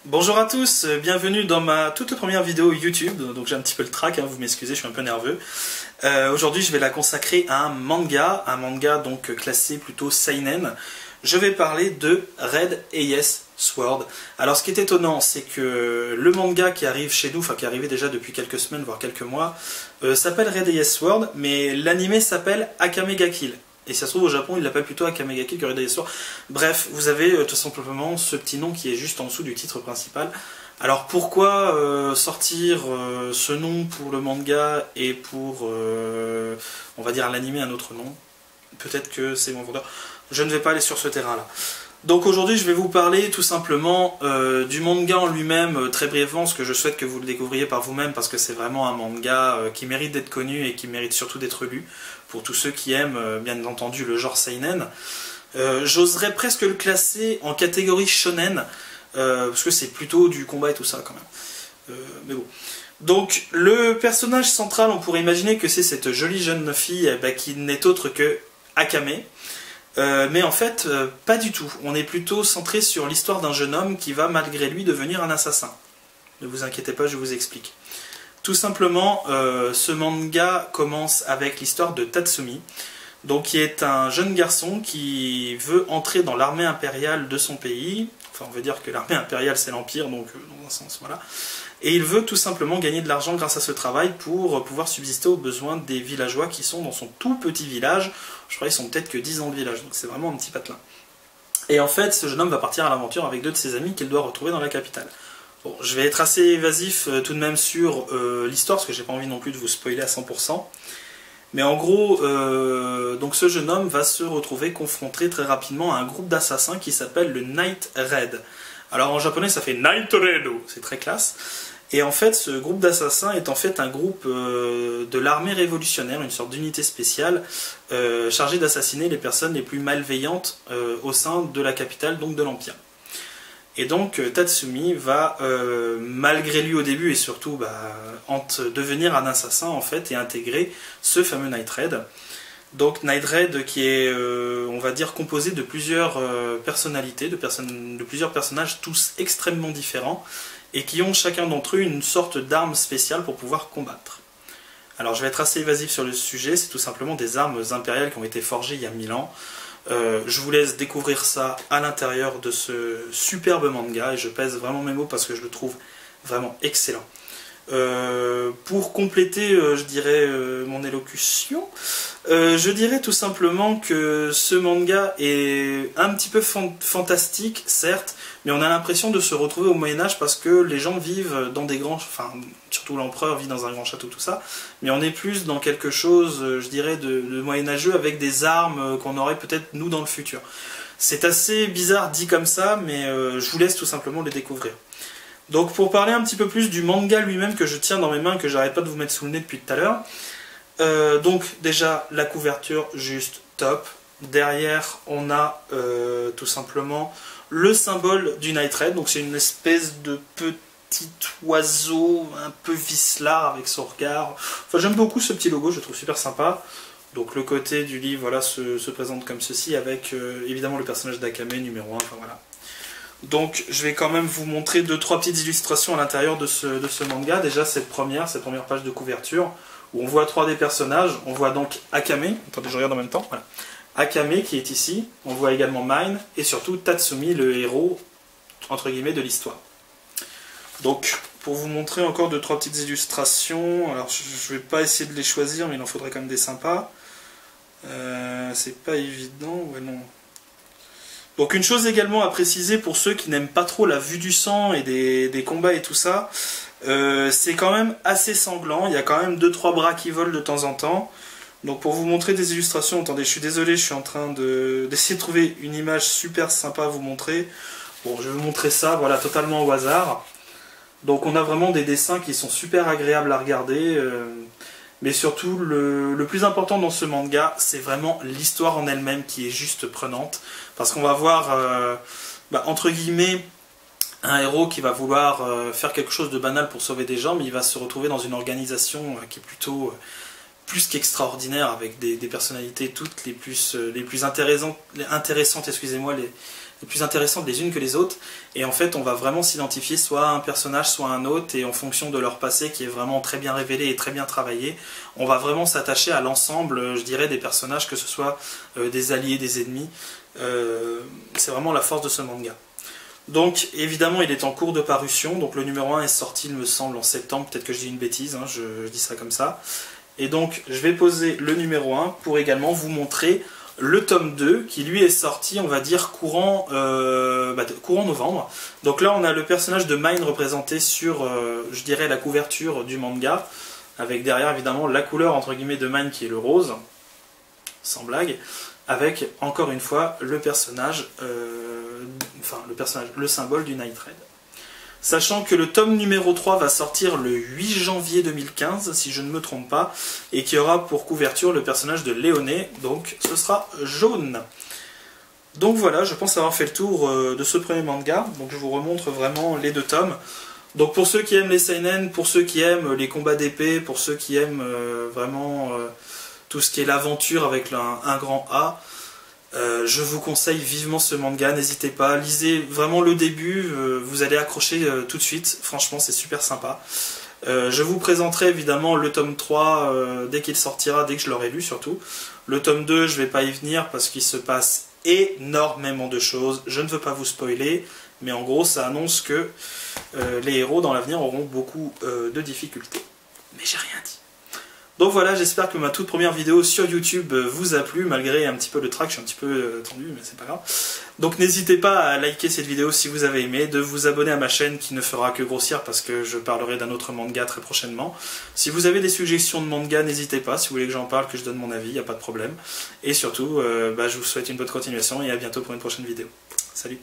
Bonjour à tous, bienvenue dans ma toute première vidéo YouTube. Donc j'ai un petit peu le trac, hein, vous m'excusez, je suis un peu nerveux. Aujourd'hui je vais la consacrer à un manga donc classé plutôt seinen. Je vais parler de Red Ace Sword. Alors ce qui est étonnant, c'est que le manga qui arrive chez nous, enfin qui est arrivé déjà depuis quelques semaines, voire quelques mois, s'appelle Red Ace Sword, mais l'anime s'appelle Akame ga Kill. Et si ça se trouve au Japon, ils l'appellent plutôt Akame ga Kill que Red Ace Sword. Bref, vous avez tout simplement ce petit nom qui est juste en dessous du titre principal. Alors pourquoi sortir ce nom pour le manga et pour, on va dire, l'anime un autre nom? Peut-être que c'est mon vendeur. Je ne vais pas aller sur ce terrain-là. Donc aujourd'hui je vais vous parler tout simplement du manga en lui-même, très brièvement, parce que je souhaite que vous le découvriez par vous-même, parce que c'est vraiment un manga qui mérite d'être connu et qui mérite surtout d'être lu, pour tous ceux qui aiment bien entendu le genre seinen. J'oserais presque le classer en catégorie shonen, parce que c'est plutôt du combat et tout ça quand même. Mais bon. Donc le personnage central, on pourrait imaginer que c'est cette jolie jeune fille qui n'est autre que Akame. Mais en fait, pas du tout. On est plutôt centré sur l'histoire d'un jeune homme qui va malgré lui devenir un assassin. Ne vous inquiétez pas, je vous explique. Tout simplement, ce manga commence avec l'histoire de Tatsumi, donc qui est un jeune garçon qui veut entrer dans l'armée impériale de son pays. Enfin, on veut dire que l'armée impériale c'est l'Empire, donc dans un sens, voilà. Et il veut tout simplement gagner de l'argent grâce à ce travail pour pouvoir subsister aux besoins des villageois qui sont dans son tout petit village. Je crois qu'ils sont peut-être que 10 ans de village, donc c'est vraiment un petit patelin. Et en fait, ce jeune homme va partir à l'aventure avec deux de ses amis qu'il doit retrouver dans la capitale. Bon, je vais être assez évasif tout de même sur l'histoire, parce que j'ai pas envie non plus de vous spoiler à 100%. Mais en gros, donc ce jeune homme va se retrouver confronté très rapidement à un groupe d'assassins qui s'appelle le Night Red. Alors en japonais ça fait Night Red, c'est très classe. Et en fait ce groupe d'assassins est en fait un groupe de l'armée révolutionnaire, une sorte d'unité spéciale chargée d'assassiner les personnes les plus malveillantes au sein de la capitale, donc de l'Empire. Et donc Tatsumi va, malgré lui au début et surtout devenir un assassin en fait et intégrer ce fameux Night Red. Donc Night Red qui est, on va dire, composé de plusieurs personnalités, de plusieurs personnages tous extrêmement différents et qui ont chacun d'entre eux une sorte d'arme spéciale pour pouvoir combattre. Alors je vais être assez évasif sur le sujet, c'est tout simplement des armes impériales qui ont été forgées il y a 1000 ans. Je vous laisse découvrir ça à l'intérieur de ce superbe manga et je pèse vraiment mes mots parce que je le trouve vraiment excellent. Pour compléter, je dirais, mon élocution, je dirais tout simplement que ce manga est un petit peu fantastique, certes, mais on a l'impression de se retrouver au Moyen-Âge parce que les gens vivent dans des grands... Enfin, surtout l'empereur vit dans un grand château, tout ça, mais on est plus dans quelque chose, je dirais, de moyenâgeux avec des armes qu'on aurait peut-être nous dans le futur. C'est assez bizarre dit comme ça, mais je vous laisse tout simplement les découvrir. Donc pour parler un petit peu plus du manga lui-même que je tiens dans mes mains, que j'arrête pas de vous mettre sous le nez depuis tout à l'heure, donc déjà la couverture juste top. Derrière on a tout simplement le symbole du Night Red, donc c'est une espèce de petit oiseau un peu vicelard avec son regard. Enfin j'aime beaucoup ce petit logo, je le trouve super sympa. Donc le côté du livre voilà, se présente comme ceci avec évidemment le personnage d'Akame numéro 1, enfin voilà. Donc je vais quand même vous montrer 2-3 petites illustrations à l'intérieur de ce manga. Déjà cette première page de couverture où on voit 3 des personnages. On voit donc Akame, attendez je regarde en même temps, voilà. Akame qui est ici, on voit également Mine et surtout Tatsumi, le héros entre guillemets de l'histoire. Donc pour vous montrer encore 2-3 petites illustrations, alors je vais pas essayer de les choisir mais il en faudrait quand même des sympas. C'est pas évident, ouais non. Donc une chose également à préciser pour ceux qui n'aiment pas trop la vue du sang et des combats et tout ça, c'est quand même assez sanglant, il y a quand même 2-3 bras qui volent de temps en temps. Donc pour vous montrer des illustrations, attendez, je suis désolé, je suis en train d'essayer de trouver une image super sympa à vous montrer. Bon, je vais vous montrer ça, voilà, totalement au hasard. Donc on a vraiment des dessins qui sont super agréables à regarder. Mais surtout, le plus important dans ce manga, c'est vraiment l'histoire en elle-même qui est juste prenante. Parce qu'on va voir, entre guillemets, un héros qui va vouloir faire quelque chose de banal pour sauver des gens, mais il va se retrouver dans une organisation qui est plutôt plus qu'extraordinaire, avec des personnalités toutes les plus intéressantes, excusez-moi, plus intéressantes les unes que les autres, et en fait on va vraiment s'identifier soit à un personnage, soit à un autre, et en fonction de leur passé qui est vraiment très bien révélé et très bien travaillé, on va vraiment s'attacher à l'ensemble, je dirais, des personnages, que ce soit des alliés, des ennemis. C'est vraiment la force de ce manga. Donc évidemment il est en cours de parution, donc le numéro 1 est sorti il me semble en septembre, peut-être que je dis une bêtise, hein, je dis ça comme ça. Et donc je vais poser le numéro 1 pour également vous montrer le tome 2 qui lui est sorti, on va dire, courant novembre. Donc là on a le personnage de Mine représenté sur, je dirais, la couverture du manga, avec derrière évidemment la couleur entre guillemets de Mine qui est le rose, sans blague, avec encore une fois le personnage, le symbole du Night Raid. Sachant que le tome numéro 3 va sortir le 8 janvier 2015, si je ne me trompe pas, et qui aura pour couverture le personnage de Léoné, donc ce sera jaune. Donc voilà, je pense avoir fait le tour de ce premier manga, donc je vous remontre vraiment les 2 tomes. Donc pour ceux qui aiment les seinen, pour ceux qui aiment les combats d'épée, pour ceux qui aiment vraiment tout ce qui est l'aventure avec un grand A, je vous conseille vivement ce manga, n'hésitez pas, lisez vraiment le début, vous allez accrocher tout de suite, franchement c'est super sympa. Je vous présenterai évidemment le tome 3 dès qu'il sortira, dès que je l'aurai lu surtout. Le tome 2 je vais pas y venir parce qu'il se passe énormément de choses, je ne veux pas vous spoiler, mais en gros ça annonce que les héros dans l'avenir auront beaucoup de difficultés. Mais j'ai rien dit. Donc voilà, j'espère que ma toute première vidéo sur YouTube vous a plu, malgré un petit peu le track, je suis un petit peu tendu, mais c'est pas grave. Donc n'hésitez pas à liker cette vidéo si vous avez aimé, de vous abonner à ma chaîne qui ne fera que grossir parce que je parlerai d'un autre manga très prochainement. Si vous avez des suggestions de manga, n'hésitez pas, si vous voulez que j'en parle, que je donne mon avis, il n'y a pas de problème. Et surtout, je vous souhaite une bonne continuation et à bientôt pour une prochaine vidéo. Salut!